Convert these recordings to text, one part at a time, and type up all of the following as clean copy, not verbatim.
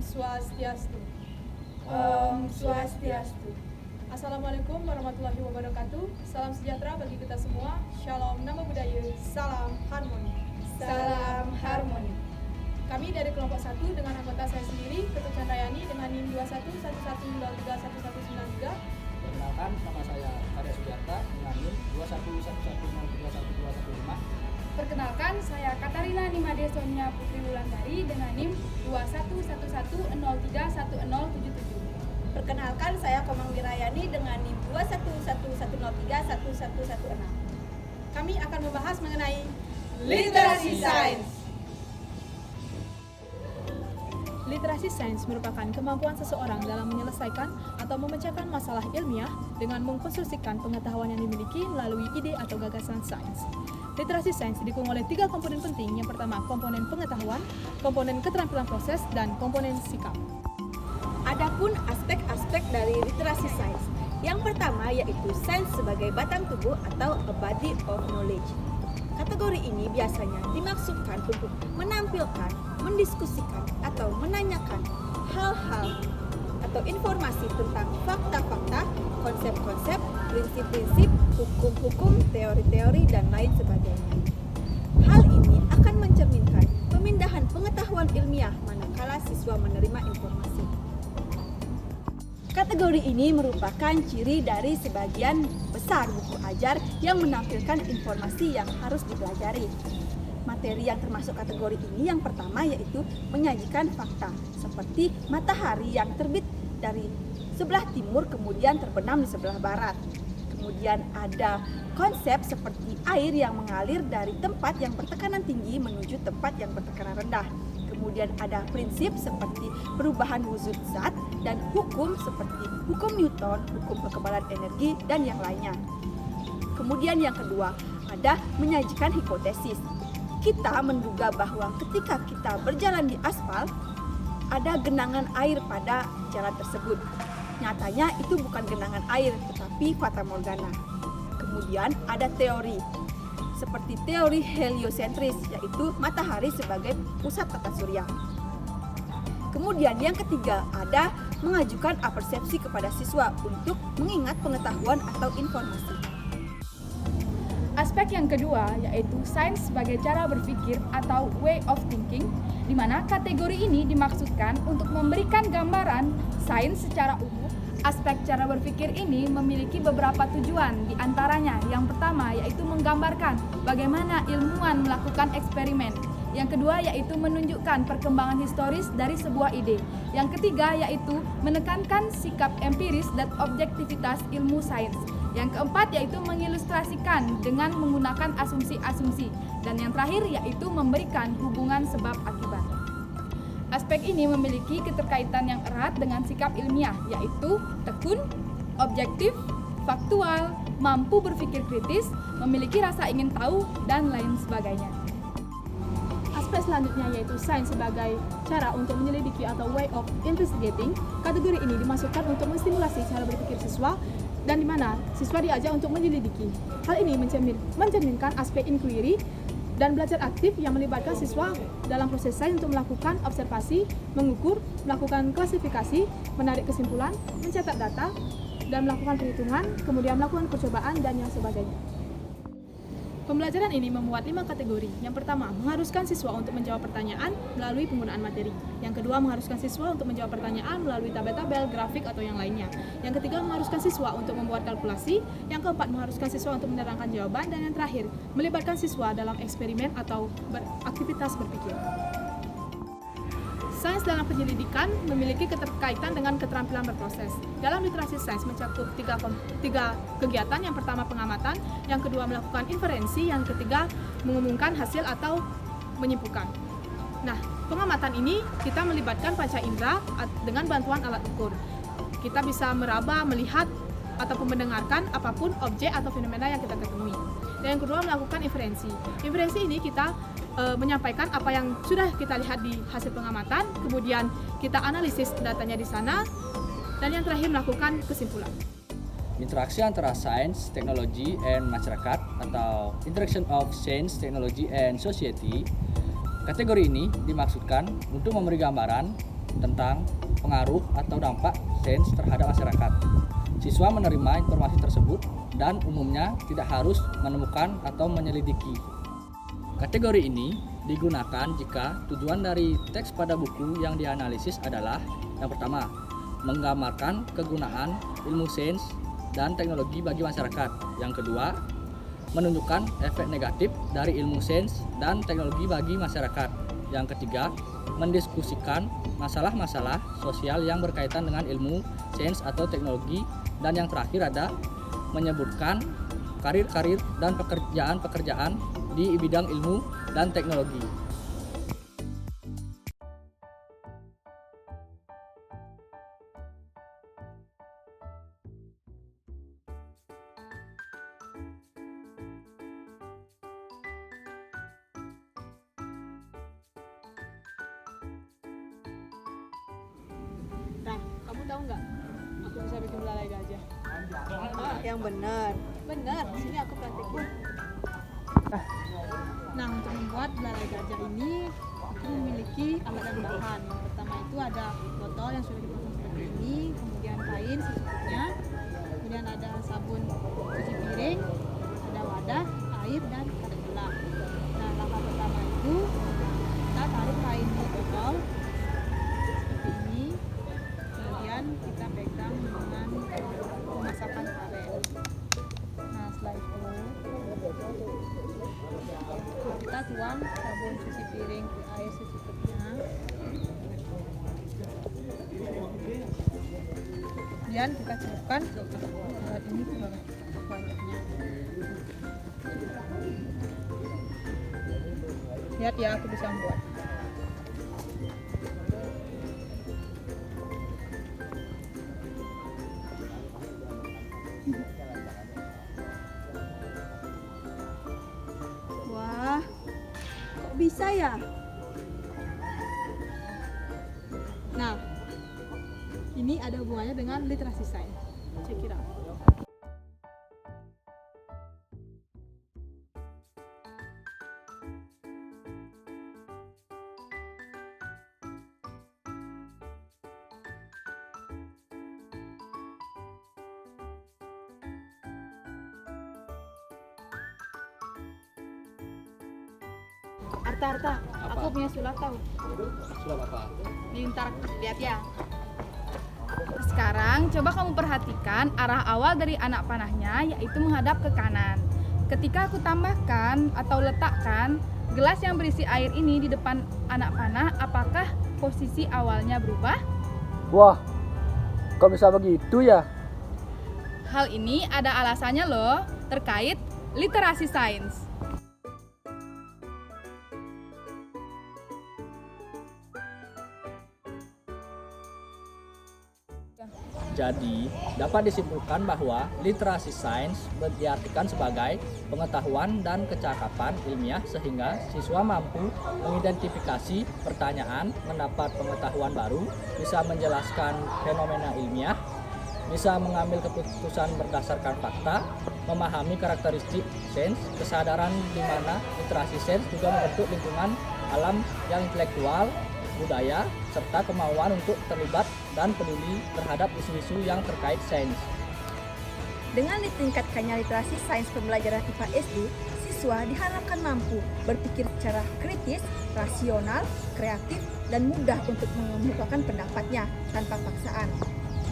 Swastiastu. Om Swastiastu. Assalamualaikum warahmatullahi wabarakatuh. Salam sejahtera bagi kita semua. Shalom, nama budaya, salam harmoni. Salam harmoni. Kami dari kelompok 1 dengan anggota saya sendiri, Ketut Chandayani dengan NIM 2111031193. Perkenalkan, nama saya Arya Sujarta dengan NIM 2111031215. Perkenalkan, saya Katarina Nimade Sonia Putri Wulandari dengan NIM 2111031077. Perkenalkan, saya Komang Wirayani dengan NIM 2111031116. Kami akan membahas mengenai Literasi Sains. Literasi sains merupakan kemampuan seseorang dalam menyelesaikan atau memecahkan masalah ilmiah dengan mengkonstruksikan pengetahuan yang dimiliki melalui ide atau gagasan sains. Literasi sains didukung oleh 3 komponen penting. Yang pertama, komponen pengetahuan, komponen keterampilan proses, dan komponen sikap. Adapun aspek-aspek dari literasi sains. Yang pertama yaitu sains sebagai batang tubuh atau a body of knowledge. Kategori ini biasanya dimaksudkan untuk menampilkan, mendiskusikan, atau menanyakan hal-hal atau informasi tentang fakta-fakta, konsep-konsep, prinsip-prinsip, hukum-hukum, teori-teori, dan lain sebagainya. Hal ini akan mencerminkan pemindahan pengetahuan ilmiah manakala siswa menerima informasi. Kategori ini merupakan ciri dari sebagian besar buku ajar yang menampilkan informasi yang harus dipelajari. Materi yang termasuk kategori ini yang pertama yaitu menyajikan fakta, seperti matahari yang terbit dari sebelah timur kemudian terbenam di sebelah barat. Kemudian ada konsep seperti air yang mengalir dari tempat yang bertekanan tinggi menuju tempat yang bertekanan rendah. Kemudian ada prinsip seperti perubahan wujud zat dan hukum seperti hukum Newton, hukum kekebalan energi, dan yang lainnya. Kemudian yang kedua, ada menyajikan hipotesis. Kita menduga bahwa ketika kita berjalan di aspal, ada genangan air pada jalan tersebut. Nyatanya itu bukan genangan air, tetapi fata morgana. Kemudian ada teori, seperti teori heliosentris, yaitu matahari sebagai pusat tata surya. Kemudian yang ketiga ada mengajukan apersepsi kepada siswa untuk mengingat pengetahuan atau informasi. Aspek yang kedua yaitu sains sebagai cara berpikir atau way of thinking, di mana kategori ini dimaksudkan untuk memberikan gambaran sains secara umum. Aspek cara berpikir ini memiliki beberapa tujuan, di antaranya yang pertama yaitu menggambarkan bagaimana ilmuwan melakukan eksperimen. Yang kedua yaitu menunjukkan perkembangan historis dari sebuah ide. Yang ketiga yaitu menekankan sikap empiris dan objektivitas ilmu sains. Yang keempat yaitu mengilustrasikan dengan menggunakan asumsi-asumsi. Dan yang terakhir yaitu memberikan hubungan sebab akibat. Aspek ini memiliki keterkaitan yang erat dengan sikap ilmiah, yaitu tekun, objektif, faktual, mampu berpikir kritis, memiliki rasa ingin tahu, dan lain sebagainya. Aspek selanjutnya yaitu sains sebagai cara untuk menyelidiki atau way of investigating. Kategori ini dimaksudkan untuk menstimulasi cara berpikir siswa dan di mana siswa diajak untuk menyelidiki. Hal ini mencerminkan aspek inquiry dan belajar aktif yang melibatkan siswa dalam proses sains untuk melakukan observasi, mengukur, melakukan klasifikasi, menarik kesimpulan, mencetak data, dan melakukan perhitungan, kemudian melakukan percobaan, dan yang sebagainya. Pembelajaran ini memuat 5 kategori. Yang pertama, mengharuskan siswa untuk menjawab pertanyaan melalui penggunaan materi. Yang kedua, mengharuskan siswa untuk menjawab pertanyaan melalui tabel-tabel, grafik, atau yang lainnya. Yang ketiga, mengharuskan siswa untuk membuat kalkulasi. Yang keempat, mengharuskan siswa untuk menerangkan jawaban. Dan yang terakhir, melibatkan siswa dalam eksperimen atau beraktivitas berpikir. Sains dalam penyelidikan memiliki keterkaitan dengan keterampilan berproses. Dalam literasi sains mencakup tiga kegiatan. Yang pertama pengamatan, yang kedua melakukan inferensi, yang ketiga mengumumkan hasil atau menyimpulkan. Nah, pengamatan ini kita melibatkan panca indera dengan bantuan alat ukur. Kita bisa meraba, melihat, ataupun mendengarkan apapun objek atau fenomena yang kita ketemui. Dan yang kedua melakukan inferensi. Inferensi ini kita menyampaikan apa yang sudah kita lihat di hasil pengamatan, kemudian kita analisis datanya di sana, dan yang terakhir melakukan kesimpulan. Interaksi antara sains, teknologi, and masyarakat atau Interaction of Science, Technology, and Society. Kategori ini dimaksudkan untuk memberi gambaran tentang pengaruh atau dampak sains terhadap masyarakat. Siswa menerima informasi tersebut dan umumnya tidak harus menemukan atau menyelidiki. Kategori ini digunakan jika tujuan dari teks pada buku yang dianalisis adalah yang pertama, menggambarkan kegunaan ilmu sains dan teknologi bagi masyarakat. Yang kedua, menunjukkan efek negatif dari ilmu sains dan teknologi bagi masyarakat. Yang ketiga, mendiskusikan masalah-masalah sosial yang berkaitan dengan ilmu sains atau teknologi. Dan yang terakhir ada menyebutkan karir-karir dan pekerjaan-pekerjaan di bidang ilmu dan teknologi. Nah, kamu tahu nggak? Aku bisa bikin belalai gajah. Yang benar. Benar, sini aku praktekin. Nah, untuk membuat belalai gajah ini itu memiliki alat dan bahan. Yang pertama itu ada botol yang sudah dipotong seperti ini, kemudian kain secukupnya, kemudian ada sabun cuci piring, ada wadah, air, dan ada gula. Nah, langkah pertama itu kita tarik kain di botol seperti ini, kemudian kita pegang dengan memasakkan karet. Nah, setelah itu kita tuang sabun cuci piring ke air secukupnya. Kemudian kita celupkan alat ini ke wajahnya. Lihat ya, aku bisa membuat. Wah, kok bisa ya? Nah, ini ada hubungannya dengan literasi sains. Check it out. Arta, aku punya sulap tahu. Sulap apa? Nih, ntar lihat ya. Sekarang coba kamu perhatikan arah awal dari anak panahnya, yaitu menghadap ke kanan. Ketika aku tambahkan atau letakkan gelas yang berisi air ini di depan anak panah, apakah posisi awalnya berubah? Wah, kok bisa begitu ya? Hal ini ada alasannya loh, terkait literasi sains. Jadi, dapat disimpulkan bahwa literasi sains diartikan sebagai pengetahuan dan kecakapan ilmiah sehingga siswa mampu mengidentifikasi pertanyaan, mendapat pengetahuan baru, bisa menjelaskan fenomena ilmiah, bisa mengambil keputusan berdasarkan fakta, memahami karakteristik sains, kesadaran di mana literasi sains juga membentuk lingkungan alam yang intelektual, budaya, serta kemauan untuk terlibat dan peduli terhadap isu-isu yang terkait sains. Dengan ditingkatkannya literasi sains pembelajaran IPA SD, siswa diharapkan mampu berpikir secara kritis, rasional, kreatif, dan mudah untuk mengemukakan pendapatnya tanpa paksaan.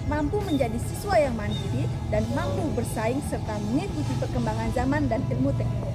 Mampu menjadi siswa yang mandiri dan mampu bersaing serta mengikuti perkembangan zaman dan ilmu teknologi.